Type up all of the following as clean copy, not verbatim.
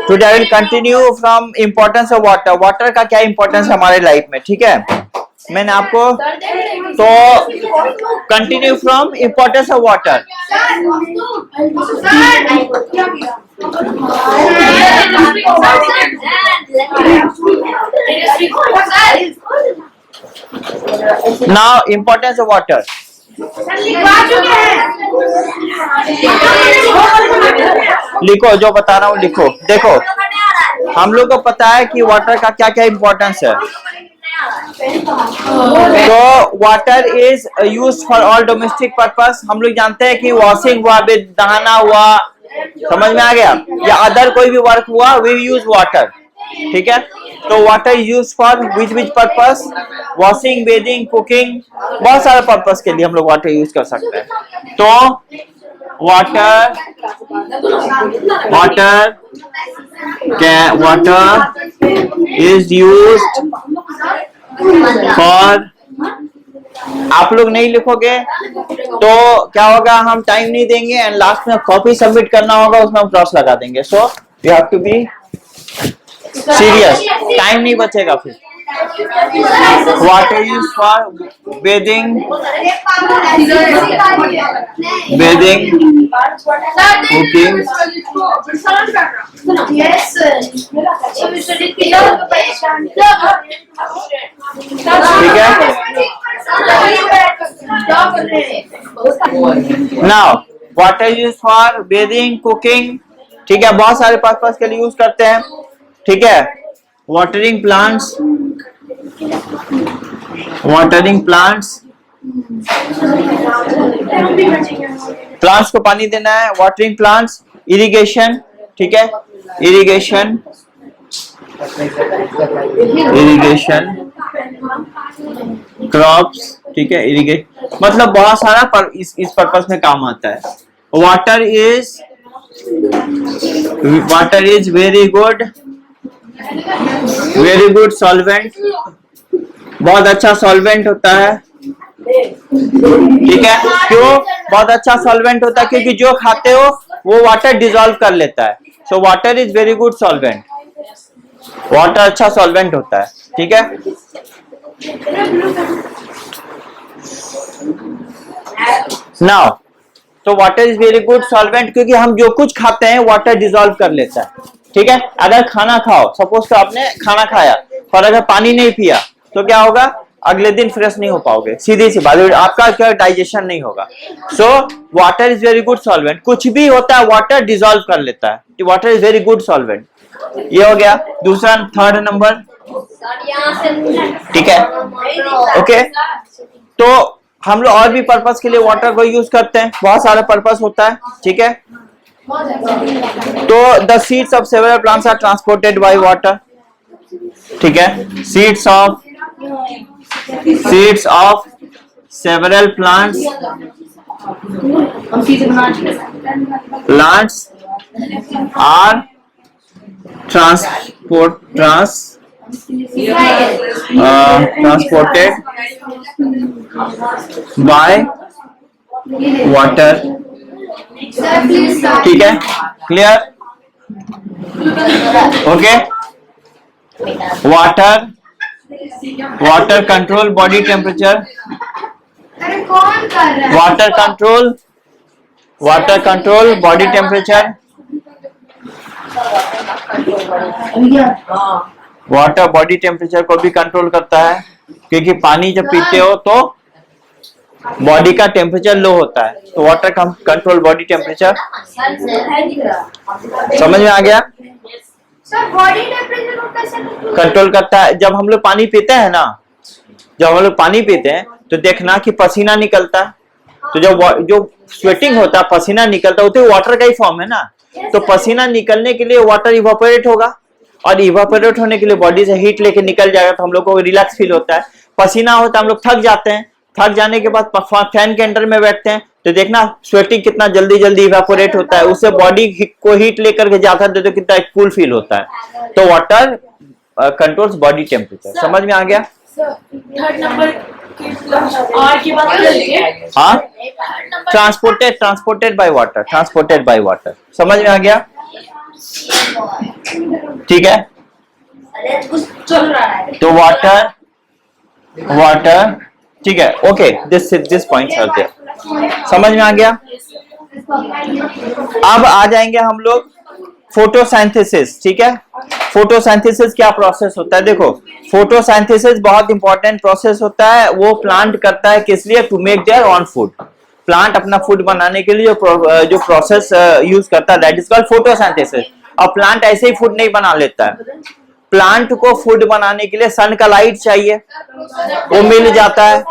Today I will continue from importance of water. Water का क्या importance है हमारे लाइफ में, ठीक है। मैंने आपको तो continue from importance of water. Now importance of water. लिखो, जो बता रहा हूँ लिखो। देखो, हम लोग को पता है कि वाटर का क्या क्या इम्पोर्टेंस है। तो water is use for all domestic purpose. हम लोग जानते हैं कि वॉशिंग हुआ, नहाना हुआ, समझ में आ गया, या अदर कोई भी वर्क हुआ, वी यूज वाटर, ठीक है। तो water is use for which purpose, washing, bathing, cooking, बहुत सारे पर्पस के लिए हम लोग वाटर यूज कर सकते हैं। तो वाटर इज यूज्ड फॉर, आप लोग नहीं लिखोगे तो क्या होगा, हम टाइम नहीं देंगे एंड लास्ट में कॉपी सबमिट करना होगा, उसमें हम क्रॉस लगा देंगे। So you have to be serious, time नहीं बचेगा फिर। Water use for bathing, cooking, ठीक है। Now water use for bathing, cooking, ठीक है, बहुत सारे पर्पस के लिए यूज करते हैं, ठीक है। वाटरिंग प्लांट्स, प्लांट्स को पानी देना है, वाटरिंग प्लांट्स, इरिगेशन, ठीक है, इरिगेशन क्रॉप्स, ठीक है, इरिगेट, मतलब बहुत सारा इस पर्पस में काम आता है। Water is very good solvent, बहुत अच्छा सॉल्वेंट होता है, ठीक है। क्यों बहुत अच्छा सॉल्वेंट होता है? क्योंकि जो खाते हो वो वाटर डिसॉल्व कर लेता है। So water is very good solvent, water अच्छा सॉल्वेंट होता है, ठीक है। नाउ तो water is very good solvent क्योंकि हम जो कुछ खाते हैं वाटर डिसॉल्व कर लेता है, ठीक है। अगर खाना खाओ, सपोज तो आपने खाना खाया और अगर पानी नहीं पिया तो क्या होगा, अगले दिन फ्रेश नहीं हो पाओगे, सीधी सी बात, आपका क्या डाइजेशन नहीं होगा। So water is very good solvent, कुछ भी होता है वाटर डिसॉल्व कर लेता है, water is very good solvent. ये हो गया दूसरा, थर्ड नंबर, ठीक है, ओके। तो हम लोग और भी पर्पस के लिए वाटर को यूज करते हैं, बहुत सारा पर्पस होता है, ठीक है। तो the seeds of several plants are transported by water, ठीक है। सीड्स ऑफ several plants are transported by water, ठीक है, clear, okay. Water control body temperature, water control body temperature, water body temperature को भी कंट्रोल करता है, क्योंकि पानी जब पीते हो तो बॉडी का टेम्परेचर लो होता है, तो वाटर कंट्रोल बॉडी टेम्परेचर, समझ में आ गया। बॉडी टेम्परेचर को कैसे कंट्रोल करता है? जब हम लोग पानी पीते हैं ना, जब हम लोग पानी पीते हैं तो देखना कि पसीना निकलता है, तो जो स्वेटिंग होता है, पसीना निकलता है, तो वाटर का ही फॉर्म है ना। तो पसीना निकलने के लिए वाटर इवापोरेट होगा, और इवापोरेट होने के लिए बॉडी से हीट लेके निकल जाएगा, तो हम लोग को रिलैक्स फील होता है। पसीना होता है, हम लोग थक जाते हैं, थक जाने के बाद फैन के अंदर में बैठते हैं, तो देखना स्वेटिंग कितना जल्दी जल्दी इवेपोरेट होता है, उससे बॉडी को हीट लेकर के जाता है, तो कितना कूल फील होता है। तो वाटर कंट्रोल्स बॉडी टेम्परेचर, समझ में आ गया। थर्ड नंबर और की बात करिए। हाँ, ट्रांसपोर्टेड बाय वाटर, समझ में आ गया? ठीक है, चल रहा है। तो वाटर, ठीक है, okay, this points are there, समझ में आ गया? अब आ जाएंगे हम लोग फोटोसिंथेसिस, ठीक है? फोटोसिंथेसिस क्या प्रोसेस होता है? देखो, फोटोसिंथेसिस बहुत इंपॉर्टेंट प्रोसेस होता है। वो प्लांट करता है किस लिए? To make their own food. Plant अपना फूड बनाने के लिए जो प्रोसेस यूज करता है, दैट इज कॉल्ड फोटोसिंथेसिस। और प्लांट ऐसे ही फूड नहीं बना लेता है। प्लांट को फूड बनाने के लिए सन का लाइट चाहिए, वो मिल जाता है।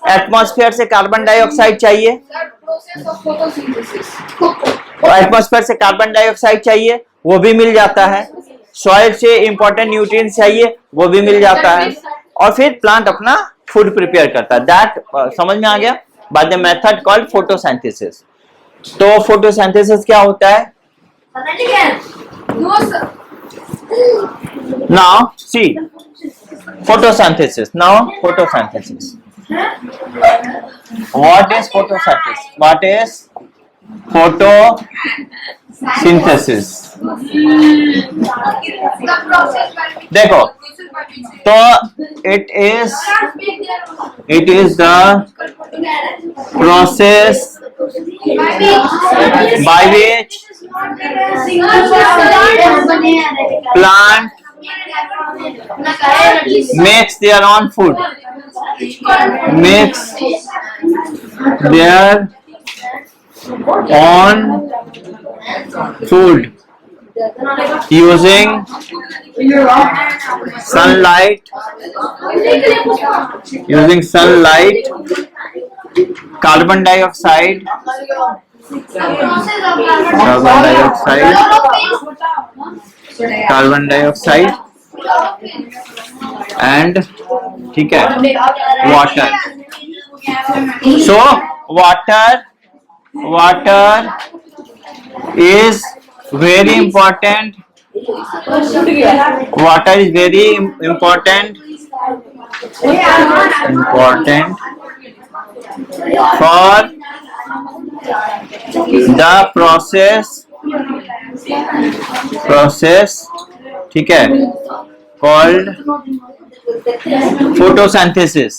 एटमॉस्फेयर से कार्बन डाइऑक्साइड चाहिए, एटमॉस्फेयर से कार्बन डाइऑक्साइड चाहिए, वो भी मिल जाता है। सॉइल से इंपॉर्टेंट न्यूट्रिएंट्स चाहिए, वो भी मिल जाता है। और फिर प्लांट अपना फूड प्रिपेयर करता है। दैट समझ में आ गया? By the method called photosynthesis. तो फोटोसिंथेसिस क्या होता है? Now see photosynthesis. Now photosynthesis. What is photosynthesis? What is photosynthesis? देखो, तो it is the process by which plant makes their own food, makes their own food using sunlight, carbon dioxide, and ठीक है, water. So water is very important. Water is very important for the process, ठीक है, called photosynthesis.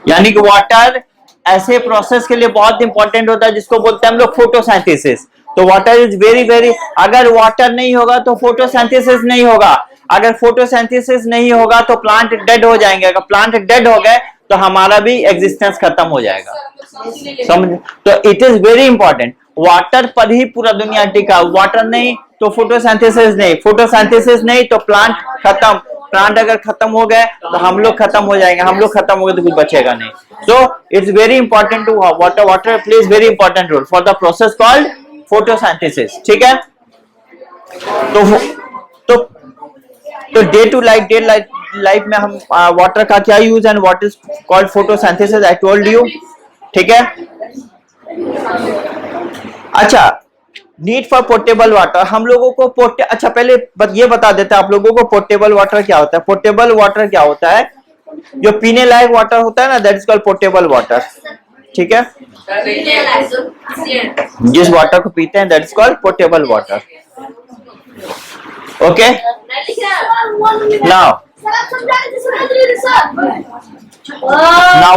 यानी कि water ऐसे process के लिए बहुत इंपॉर्टेंट होता है जिसको बोलते हैं हम लोग फोटोसिंथेसिस। तो वाटर इज वेरी, अगर वाटर नहीं होगा तो फोटोसिंथेसिस नहीं होगा। अगर फोटोसिंथेसिस नहीं होगा तो प्लांट डेड हो जाएंगे। अगर प्लांट डेड हो गए तो हमारा भी एग्जिस्टेंस खत्म हो जाएगा, समझ? तो it is very important. Water पर ही पूरा दुनिया टिका। वाटर नहीं तो फोटोसिंथेसिस नहीं, फोटोसिंथेसिस नहीं तो प्लांट खत्म। प्लांट अगर खत्म हो गए तो हम लोग खत्म हो जाएंगे, हम लोग खत्म हो गए तो कुछ बचेगा नहीं। So it's very important to water plays very important role for the process called photosynthesis, ठीक है? तो डे टू लाइफ में हम वाटर का क्या use and what is called photosynthesis, I told you, ठीक है? अच्छा, नीड फॉर पोर्टेबल वाटर, हम लोगों को अच्छा पहले ये बता देते हैं आप लोगों को पोर्टेबल वाटर क्या होता है। पोर्टेबल वाटर क्या होता है? जो पीने लायक वाटर होता है ना, that is called portable water, ठीक है? जिस वाटर को पीते हैं that is called portable water, okay? Now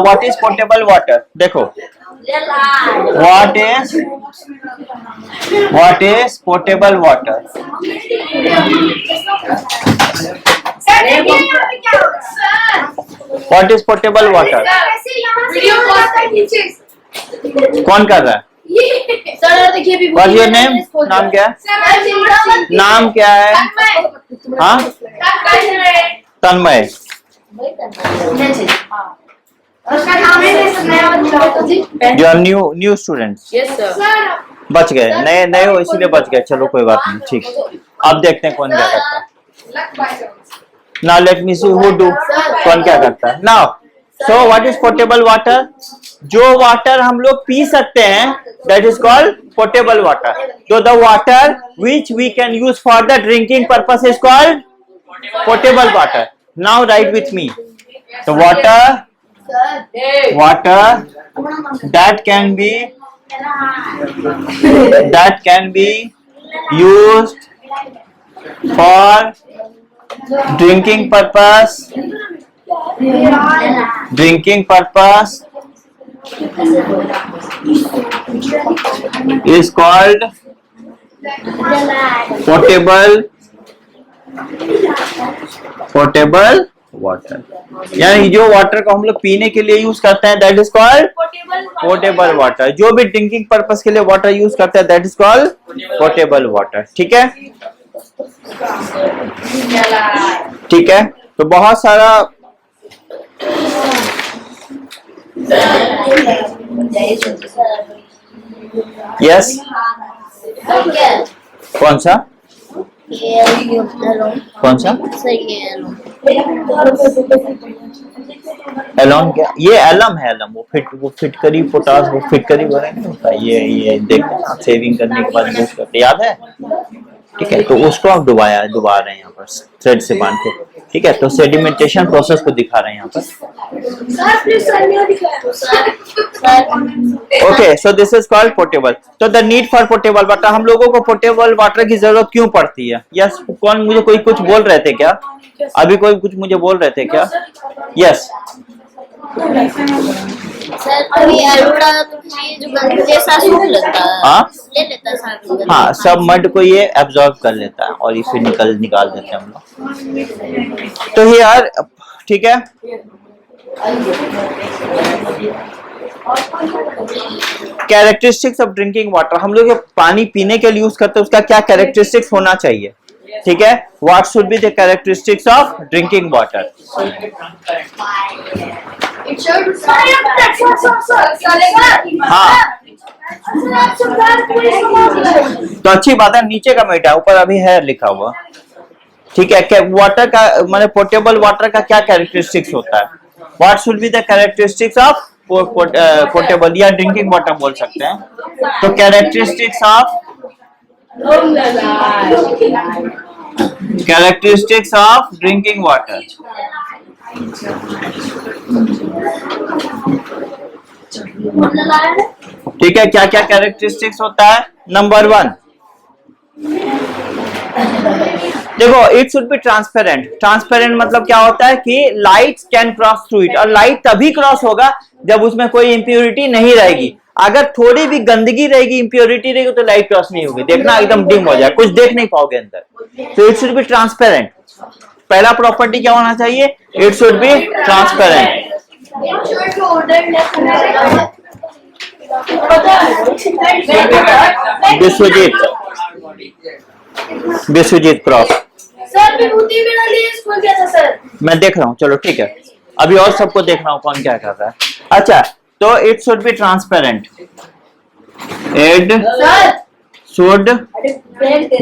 what is portable water? देखो, what is potable water? What is potable water? कौन कर रहा है? What's your name? नाम क्या है? नाम क्या है? हाँ, तन्मय। You are new students. Yes sir. बच गए, नए हो इसीलिए बच गए। चलो कोई बात नहीं, ठीक। अब देखते हैं कौन क्या करता है। Now let me see who do. कौन क्या करता है? Now so what is portable water? जो वाटर हम लोग पी सकते हैं that is called portable water. तो the water which we can use for the drinking purpose is called portable water. Now right with me. The water that can be used for drinking purpose is called potable water. यानी जो water को हम लोग पीने के लिए use करते हैं that is called portable water. जो भी ड्रिंकिंग पर्पस के लिए वाटर यूज करते हैं that is called portable water. ठीक है, ठीक है. तो बहुत सारा यस कौन सा एलोन क्या? ये एलम है. एलम वो फिटकरी पोटास वो फिटकरी वगैरह नहीं होता. ये देखते हैं सेविंग करने के बाद यूज करते, याद है? ठीक है, तो उसको आप डुबा रहे हैं यहाँ पर थ्रेड से बांध के. ठीक है, तो सेडिमेंटेशन प्रोसेस को दिखा रहे हैं यहाँ पर. Okay, so this is called portable. तो the need for portable water, हम लोगों को पोर्टेबल वाटर की जरूरत क्यों पड़ती है? यस, कौन मुझे कोई कुछ बोल रहे थे क्या? अभी कोई कुछ मुझे बोल रहे थे क्या? यस सर, अभी आलूड़ा तो ये जो गंद जैसा सूख लेता है, ले लेता है सारा. हाँ, सब मड को ये एब्जॉर्ब कर लेता है और ये फिर निकाल देते हैं हम लोग. तो यार ठीक है, कैरेक्टरिस्टिक्स ऑफ ड्रिंकिंग वाटर. हम लोग पानी पीने के लिए यूज करते हैं, उसका क्या कैरेक्टरिस्टिक्स होना चाहिए? ठीक है, what should be the characteristics of drinking water? हाँ, तो अच्छी बात है. नीचे का मिटा, ऊपर अभी है लिखा हुआ. ठीक है, वाटर का माने पोर्टेबल वाटर का क्या कैरेक्टरिस्टिक्स होता है? What should be the characteristics of portable या ड्रिंकिंग वाटर बोल सकते हैं. तो कैरेक्टरिस्टिक्स ऑफ ड्रिंकिंग वाटर. ठीक है, क्या क्या कैरेक्टरिस्टिक्स होता है? नंबर 1, देखो, it should be transparent. Transparent मतलब क्या होता है कि light can cross through it, और लाइट तभी क्रॉस होगा जब उसमें कोई इंप्योरिटी नहीं रहेगी. अगर थोड़ी भी गंदगी रहेगी, इंप्योरिटी रहेगी, तो लाइट क्रॉस नहीं होगी. देखना एकदम डिम हो जाए, कुछ देख नहीं पाओगे अंदर. तो इट शुड बी ट्रांसपेरेंट. पहला प्रॉपर्टी क्या होना चाहिए? It should be transparent. Vishwajit cross. Sir, Vibhuti मेरा लिए स्कूल गया था सर. मैं देख रहा हूँ, चलो ठीक है. अभी और सबको देख रहा हूँ कौन क्या कर रहा है. अच्छा, तो it should be transparent. It should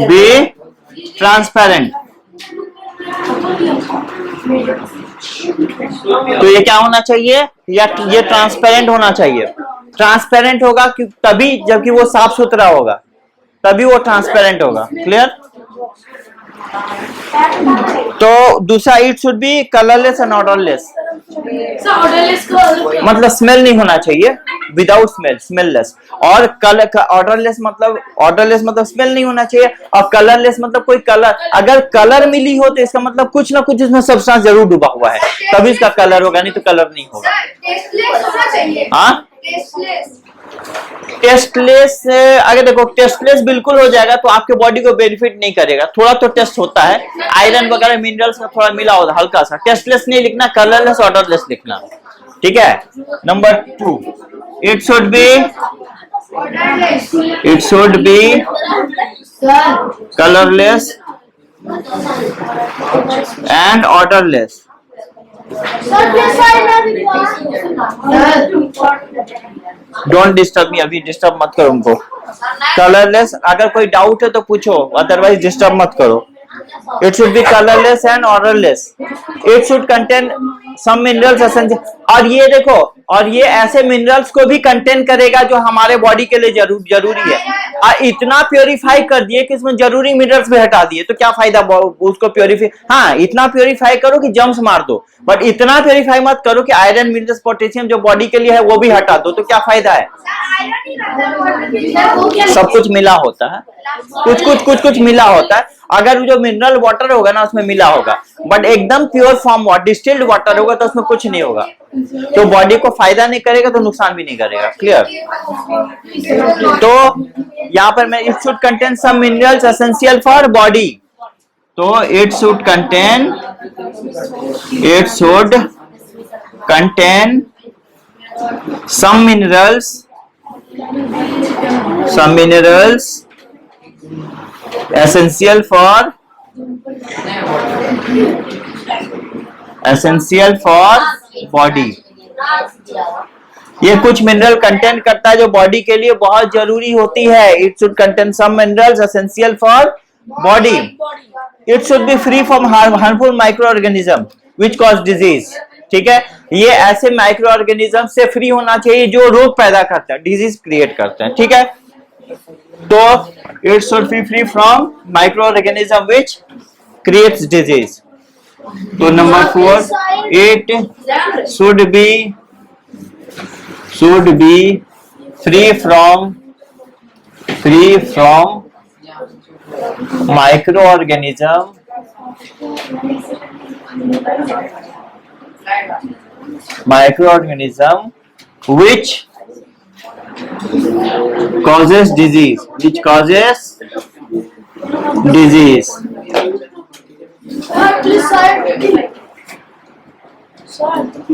be transparent. तो ये क्या होना चाहिए? या ये ट्रांसपेरेंट होना चाहिए. ट्रांसपेरेंट होगा कि तभी जबकि वो साफ सुथरा होगा, तभी वो ट्रांसपेरेंट होगा. क्लियर? तो दूसरा, it should B colourless and odourless. मतलब स्मेल नहीं होना चाहिए, विदाउट स्मेल, स्मेललेस. और ऑर्डरलेस मतलब स्मेल नहीं होना चाहिए. और कलरलेस मतलब कोई कलर, अगर कलर मिली हो तो इसका मतलब कुछ ना कुछ इसमें सब्सटेंस जरूर डूबा हुआ है, तभी इसका कलर होगा, नहीं तो कलर नहीं होगा. हाँ, टेस्टलेस. अगर देखो, टेस्टलेस बिल्कुल हो जाएगा तो आपके बॉडी को बेनिफिट नहीं करेगा. थोड़ा तो टेस्ट होता है, आयरन वगैरह मिनरल्स का थोड़ा मिला होता है हल्का सा. टेस्टलेस नहीं लिखना, कलरलेस ऑर्डरलेस लिखना. ठीक है. Number 2, it should B colourless and odourless. Don't disturb me, अभी डिस्टर्ब मत करो उनको. कलरलेस, अगर कोई डाउट है तो पूछो, अदरवाइज डिस्टर्ब मत करो. It should be colorless and odorless. It should contain some minerals essential, और ये देखो, और ये ऐसे मिनरल्स को भी कंटेन करेगा जो हमारे बॉडी के लिए जरूरी है। और इतना प्योरीफाई कर दिए कि इसमें जरूरी मिनरल्स भी हटा दिए, तो क्या फायदा उसको प्योरीफाई। हाँ, इतना प्योरीफाई करो कि जम्स मार दो, बट इतना प्योरीफाई मत करो कि आयरन, मिनरल्स, पोटेशियम जो बॉडी के लिए है वो भी हटा दो, तो क्या फायदा है। सब कुछ मिला होता है, कुछ मिला होता है। अगर जो मिनरल वाटर होगा ना उसमें मिला होगा, बट एकदम प्योर फॉर्म डिस्टिल्ड वाटर होगा तो उसमें कुछ नहीं होगा, तो बॉडी को फायदा नहीं करेगा तो नुकसान भी नहीं करेगा। क्लियर। तो यहाँ पर मैं it should contain some minerals essential for body, तो it should contain some minerals essential for body। ये कुछ मिनरल कंटेन करता है जो बॉडी के लिए बहुत जरूरी होती है। It should contain some minerals essential for body. It should be free from harmful micro organism which cause disease. ठीक है, ये ऐसे माइक्रो ऑर्गेनिज्म से फ्री होना चाहिए जो रोग पैदा करते हैं, डिजीज क्रिएट करते हैं। ठीक है, तो it should be free from micro organism which creates disease. तो number 4, it should be free from micro organism which causes disease,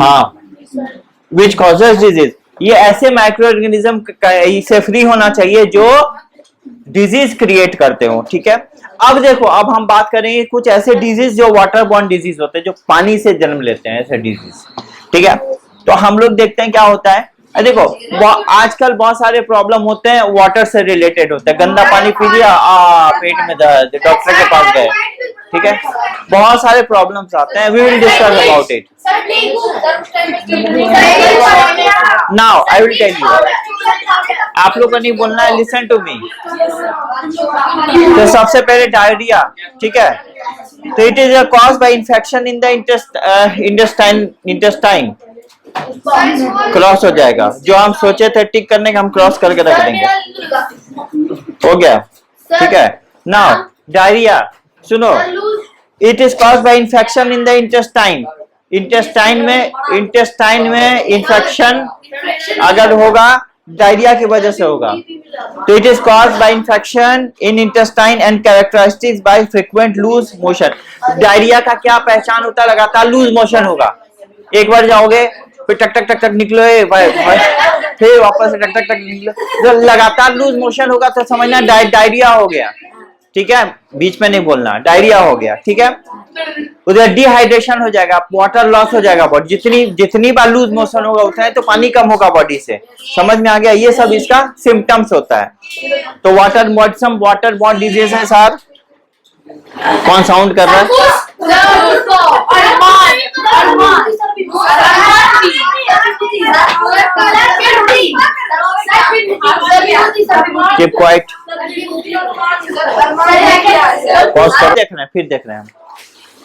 हाँ, which causes disease। ये ऐसे माइक्रो ऑर्गेनिज्म से फ्री होना चाहिए जो डिजीज क्रिएट करते हो। ठीक है, अब देखो, अब हम बात करेंगे कुछ ऐसे डिजीज जो वाटर बॉर्न डिजीज होते हैं, जो पानी से जन्म लेते हैं, ऐसे डिजीज। ठीक है, तो हम लोग देखते हैं क्या होता है। देखो, आजकल बहुत सारे प्रॉब्लम होते हैं वाटर से रिलेटेड होते हैं। गंदा पानी पी लिया, पेट में दर्द, डॉक्टर के पास गए। ठीक है, बहुत सारे प्रॉब्लम्स आते हैं। We will discuss about it now. I will tell you, आप लोग को नहीं बोलना है, लिसन टू मी। तो सबसे पहले डायरिया। ठीक है, तो it is cause by infection in the intestine. Cross हो जाएगा, जो हम सोचे थे टिक करने का हम क्रॉस करके रख देंगे। हो गया। ठीक है, नाउ डायरिया सुनो, it is cause by infection in the intestine. Intestine में इंफेक्शन अगर होगा डायरिया की वजह से होगा। तो it is cause by infection in intestine and characteristics by frequent loose motion. Diarrhoea का क्या पहचान होता है, लगातार लूज मोशन होगा। एक बार जाओगे फिर टक टक टक टक निकलो, फिर वापस टक टक टक निकलो, जब लगातार लूज मोशन होगा तो समझना डायरिया हो गया। ठीक है, बीच में नहीं बोलना, डायरिया हो गया। ठीक है, उधर डिहाइड्रेशन हो जाएगा, वाटर लॉस हो जाएगा बॉडी। जितनी बार लूज मोशन होगा उतना ही तो पानी कम होगा बॉडी से। समझ में आ गया, ये सब इसका सिम्टम्स होता है। तो वाटर बॉर्न डिजीज है सर। कौन साउंड कर रहा है? Keep quiet। पॉज कर, देख रहे हैं, फिर देख रहे हैं हम।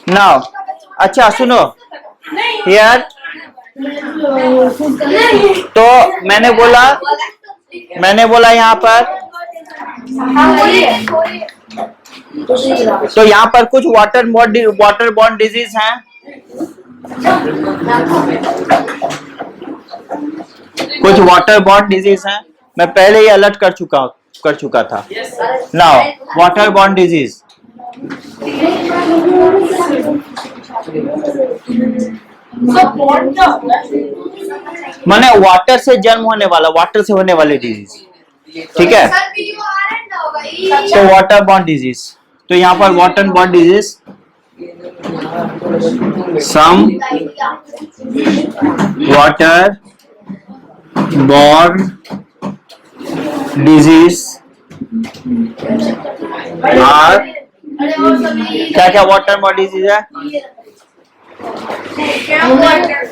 नाउ अच्छा सुनो, हियर तो मैंने बोला यहाँ पर, तो यहाँ पर कुछ वाटर बॉर्न डिजीज हैं। कुछ वाटर बॉर्न डिजीज हैं, मैं पहले ही अलर्ट कर चुका था। नाउ वाटर बॉर्न डिजीज, माने वाटर से जन्म होने वाला, वाटर से होने वाली डिजीज। ठीक है, तो वाटर बॉर्न डिजीज, तो यहाँ पर water borne disease, some water borne disease are, क्या क्या वाटर बॉर्न डिजीज है?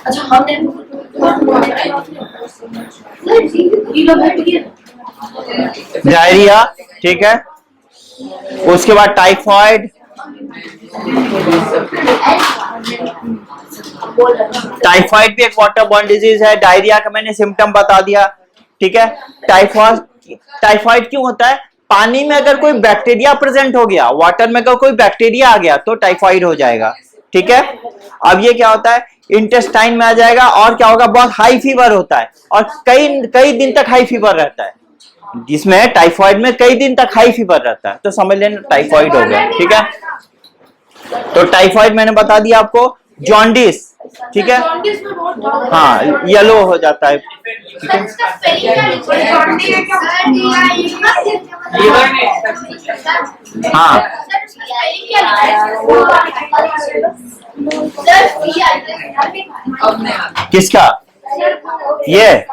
अच्छा हमने डायरिया, ठीक है। उसके बाद टाइफाइड, टाइफाइड भी एक वाटर बॉर्न डिजीज है। डायरिया का मैंने सिम्टम बता दिया, ठीक है। टाइफाइड, टाइफाइड क्यों होता है? पानी में अगर कोई बैक्टीरिया प्रेजेंट हो गया, वाटर में अगर कोई बैक्टीरिया आ गया तो टाइफाइड हो जाएगा, ठीक है। अब ये क्या होता है, इंटेस्टाइन में आ जाएगा और क्या होगा, बहुत हाई फीवर होता है और कई कई दिन तक हाई फीवर रहता है। जिसमें टाइफाइड में कई दिन तक हाई फीवर रहता है तो समझ लेना टाइफाइड हो गया, ठीक है। तो टाइफाइड मैंने बता दिया आपको। जॉन्डिस, ठीक है, हाँ येलो हो जाता है, ठीक है। हाँ किसका? ये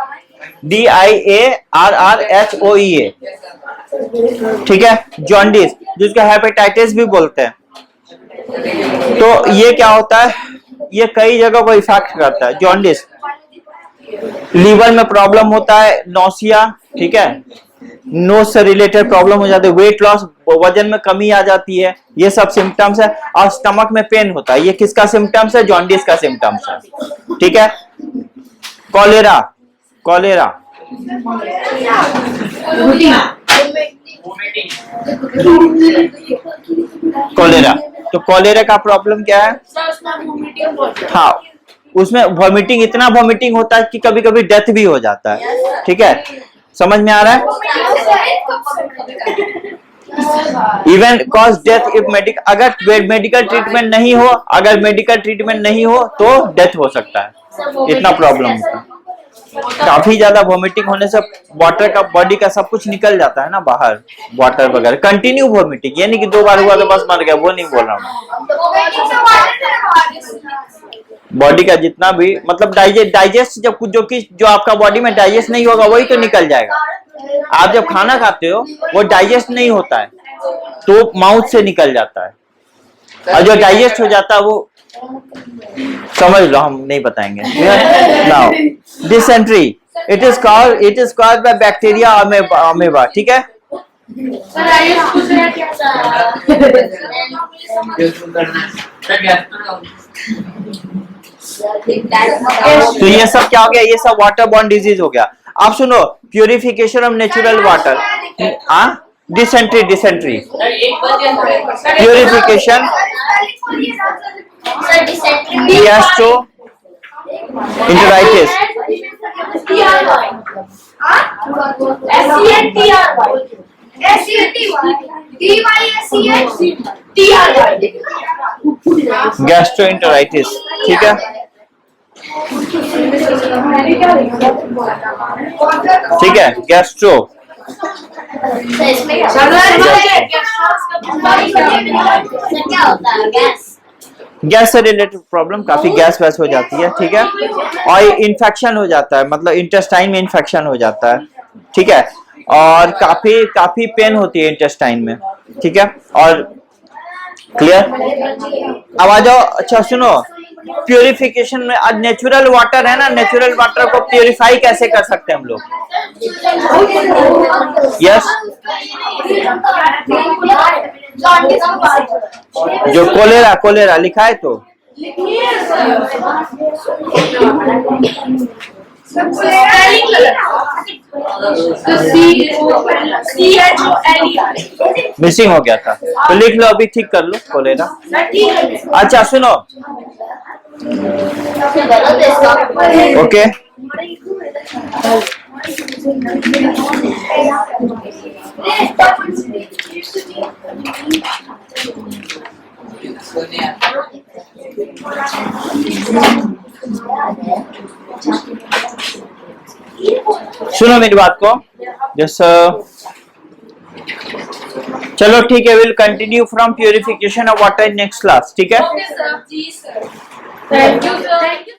DIARRHOEA, ठीक है। जॉन्डिस जिसको हेपेटाइटिस भी बोलते हैं। तो ये क्या होता है, ये कई जगह को इफेक्ट करता है। जॉन्डिस, लीवर में प्रॉब्लम होता है, नोसिया, ठीक है, नोज से रिलेटेड प्रॉब्लम हो जाती है, वेट लॉस, वजन में कमी आ जाती है, ये सब सिम्टम्स है। और स्टमक में पेन होता है, ये किसका सिम्टम्स है? जॉन्डिस का सिम्टम्स है, ठीक है। कॉलेरा, कॉलेरा कॉलेरा, तो कॉलेरा का प्रॉब्लम क्या है? हाँ, उसमें वॉमिटिंग, इतना वॉमिटिंग होता है कि कभी कभी डेथ भी हो जाता है, ठीक है। समझ में आ रहा है? इवन कॉज डेथ इफ अगर मेडिकल ट्रीटमेंट नहीं हो, अगर मेडिकल ट्रीटमेंट नहीं हो तो डेथ हो सकता है, इतना प्रॉब्लम होता है। काफी ज्यादा वॉमिटिंग होने से वाटर का, बॉडी का सब कुछ निकल जाता है ना बाहर, वाटर वगैरह। कंटिन्यू वॉमिटिंग, ये नहीं कि 2 बार हुआ तो बस मर गया, वो नहीं बोल रहा हूँ। बॉडी का जितना भी मतलब डाइजेस्ट जब कुछ जो आपका बॉडी में डाइजेस्ट नहीं होगा वही तो निकल जाएगा। आप जब खाना खाते हो वो डाइजेस्ट नहीं होता है तो माउथ से निकल जाता है, और जो डाइजेस्ट हो जाता है वो समझ लो, हम नहीं बताएंगे। Now dysentery, it is called by bacteria amoeba, ठीक है। तो ये सब क्या हो गया, ये सब वाटर बॉर्न डिजीज हो गया। आप सुनो, प्यूरिफिकेशन ऑफ नेचुरल वाटर, हाँ, डिसेंट्री, डिसेंट्री, प्यूरिफिकेशन, गैस्ट्रो इंटेराइटिस, गैस्ट्रोइंटेराइटिस, ठीक है, ठीक है। गैस्ट्रो, गैस से रिलेटेड प्रॉब्लम, काफी गैस वैस हो जाती है, ठीक है। और इन्फेक्शन हो जाता है, मतलब इंटेस्टाइन में इन्फेक्शन हो जाता है, ठीक है। और काफी पेन होती है इंटेस्टाइन में, ठीक है। और क्लियर, अब आ जाओ। अच्छा सुनो, प्यूरिफिकेशन में आज नेचुरल वाटर है ना, नेचुरल वाटर को प्यूरिफाई कैसे कर सकते हैं हम लोग? यस, जो कोलेरा लिखा है तो मिसिंग हो गया था तो लिख लो, अभी ठीक कर लो, कोलेरा। अच्छा सुनो, ओके, सुनो मेरी बात को, जैसा चलो ठीक है, will continue from purification of water in next class, ठीक है। Thank you sir.